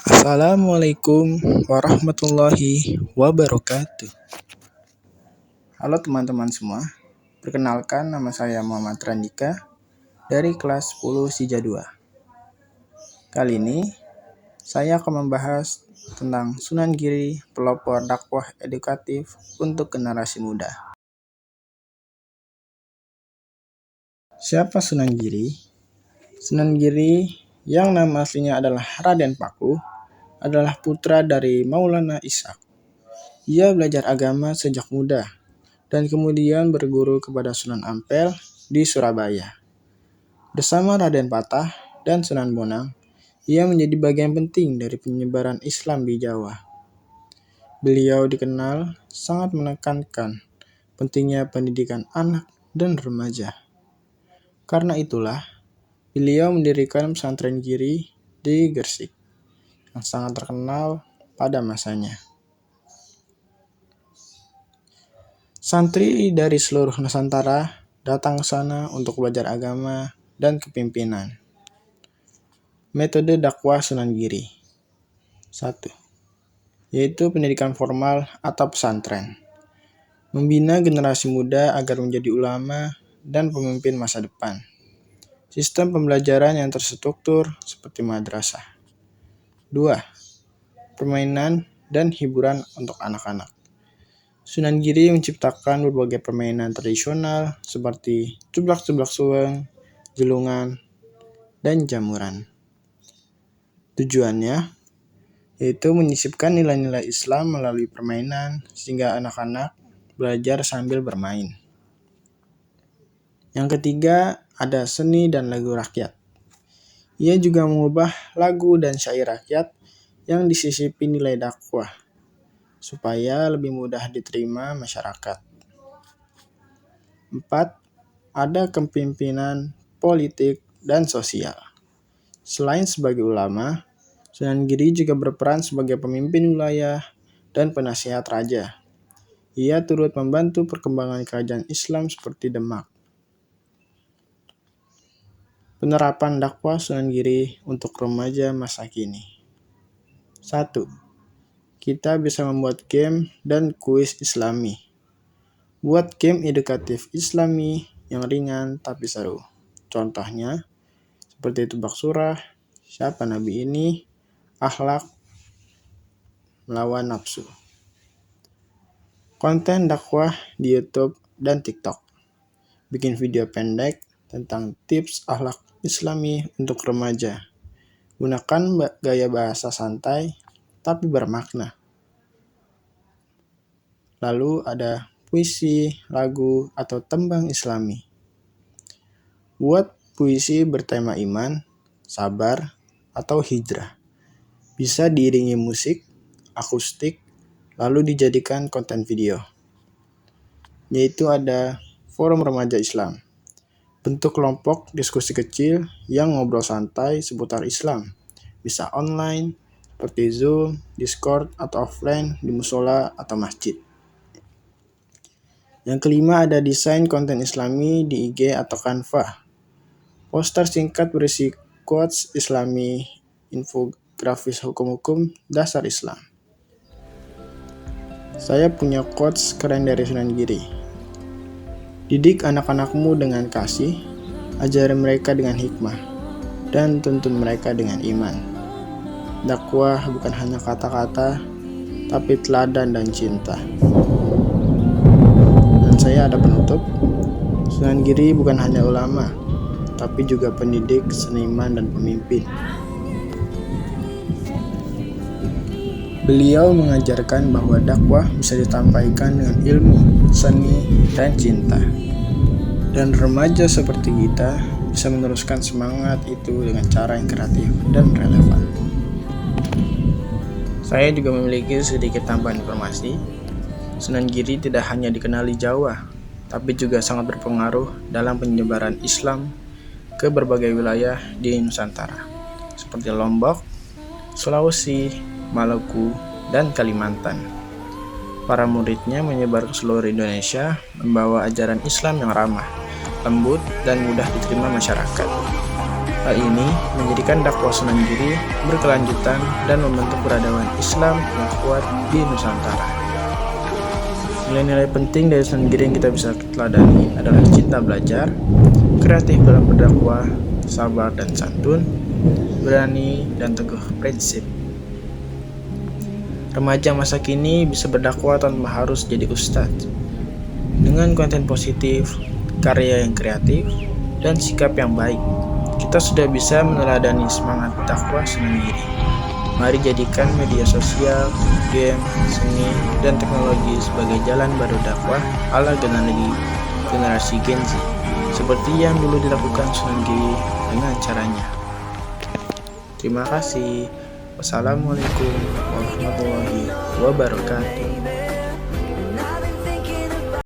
Assalamualaikum warahmatullahi wabarakatuh. Halo teman-teman semua, perkenalkan nama saya Muhammad Randika dari kelas 10 Sija 2. Kali ini saya akan membahas tentang Sunan Giri, pelopor dakwah edukatif untuk generasi muda. Siapa Sunan Giri? Sunan Giri yang nama aslinya adalah Raden Paku adalah putra dari Maulana Ishaq. Ia belajar agama sejak muda dan kemudian berguru kepada Sunan Ampel di Surabaya. Bersama Raden Patah dan Sunan Bonang, ia menjadi bagian penting dari penyebaran Islam di Jawa. Beliau dikenal sangat menekankan pentingnya pendidikan anak dan remaja. Karena itulah, beliau mendirikan pesantren Giri di Gresik yang sangat terkenal pada masanya. Santri dari seluruh Nusantara datang ke sana untuk belajar agama dan kepimpinan. Metode dakwah Sunan Giri 1. Yaitu pendidikan formal atau pesantren. Membina generasi muda agar menjadi ulama dan pemimpin masa depan. Sistem pembelajaran yang terstruktur seperti madrasah. 2. Permainan dan hiburan untuk anak-anak. Sunan Giri menciptakan berbagai permainan tradisional seperti cublak-cublak suweng, jelungan, dan jamuran. Tujuannya yaitu menyisipkan nilai-nilai Islam melalui permainan sehingga anak-anak belajar sambil bermain. Yang ketiga, ada seni dan lagu rakyat. Ia juga mengubah lagu dan syair rakyat yang disisipi nilai dakwah supaya lebih mudah diterima masyarakat. 4. Ada kepemimpinan politik dan sosial. Selain sebagai ulama, Sunan Giri juga berperan sebagai pemimpin wilayah dan penasihat raja. Ia turut membantu perkembangan kerajaan Islam seperti Demak. Penerapan dakwah Sunan Giri untuk remaja masa kini. 1. Kita bisa membuat game dan kuis Islami. Buat game edukatif Islami yang ringan tapi seru. Contohnya seperti tebak surah, siapa nabi ini, akhlak melawan nafsu. Konten dakwah di YouTube dan TikTok. Bikin video pendek tentang tips akhlak Islami untuk remaja. Gunakan gaya bahasa santai tapi bermakna. Lalu ada puisi, lagu, atau tembang Islami. Buat puisi bertema iman, sabar, atau hijrah. Bisa diiringi musik, akustik, lalu dijadikan konten video. Yaitu ada forum remaja Islam. Bentuk kelompok diskusi kecil yang ngobrol santai seputar Islam. Bisa online, seperti Zoom, Discord, atau offline di musola atau masjid. Yang kelima ada desain konten Islami di IG atau Canva. Poster singkat berisi quotes Islami, infografis hukum-hukum dasar Islam. Saya punya quotes keren dari Sunan Giri. Didik anak-anakmu dengan kasih, ajari mereka dengan hikmah, dan tuntun mereka dengan iman. Dakwah bukan hanya kata-kata, tapi teladan dan cinta. Dan saya ada penutup, Sunan Giri bukan hanya ulama, tapi juga pendidik, seniman, dan pemimpin. Beliau mengajarkan bahwa dakwah bisa disampaikan dengan ilmu, seni, dan cinta. Dan remaja seperti kita bisa meneruskan semangat itu dengan cara yang kreatif dan relevan. Saya juga memiliki sedikit tambahan informasi. Sunan Giri tidak hanya dikenali Jawa, tapi juga sangat berpengaruh dalam penyebaran Islam ke berbagai wilayah di Nusantara, seperti Lombok, Sulawesi, Maluku, dan Kalimantan. Para muridnya menyebar ke seluruh Indonesia, membawa ajaran Islam yang ramah, lembut, dan mudah diterima masyarakat. Hal ini menjadikan dakwah Sunan Giri berkelanjutan dan membentuk peradaban Islam yang kuat di Nusantara. Nilai-nilai penting dari Sunan Giri yang kita bisa teladani adalah cinta belajar, kreatif dalam berdakwah, sabar dan santun, berani dan teguh prinsip. Remaja masa kini bisa berdakwah tanpa harus jadi ustadz. Dengan konten positif, karya yang kreatif, dan sikap yang baik, kita sudah bisa meneladani semangat dakwah Sunan Giri. Mari jadikan media sosial, game, seni, dan teknologi sebagai jalan baru dakwah ala generasi Gen Z, seperti yang dulu dilakukan Sunan Giri dengan caranya. Terima kasih. Wassalamualaikum warahmatullahi wabarakatuh.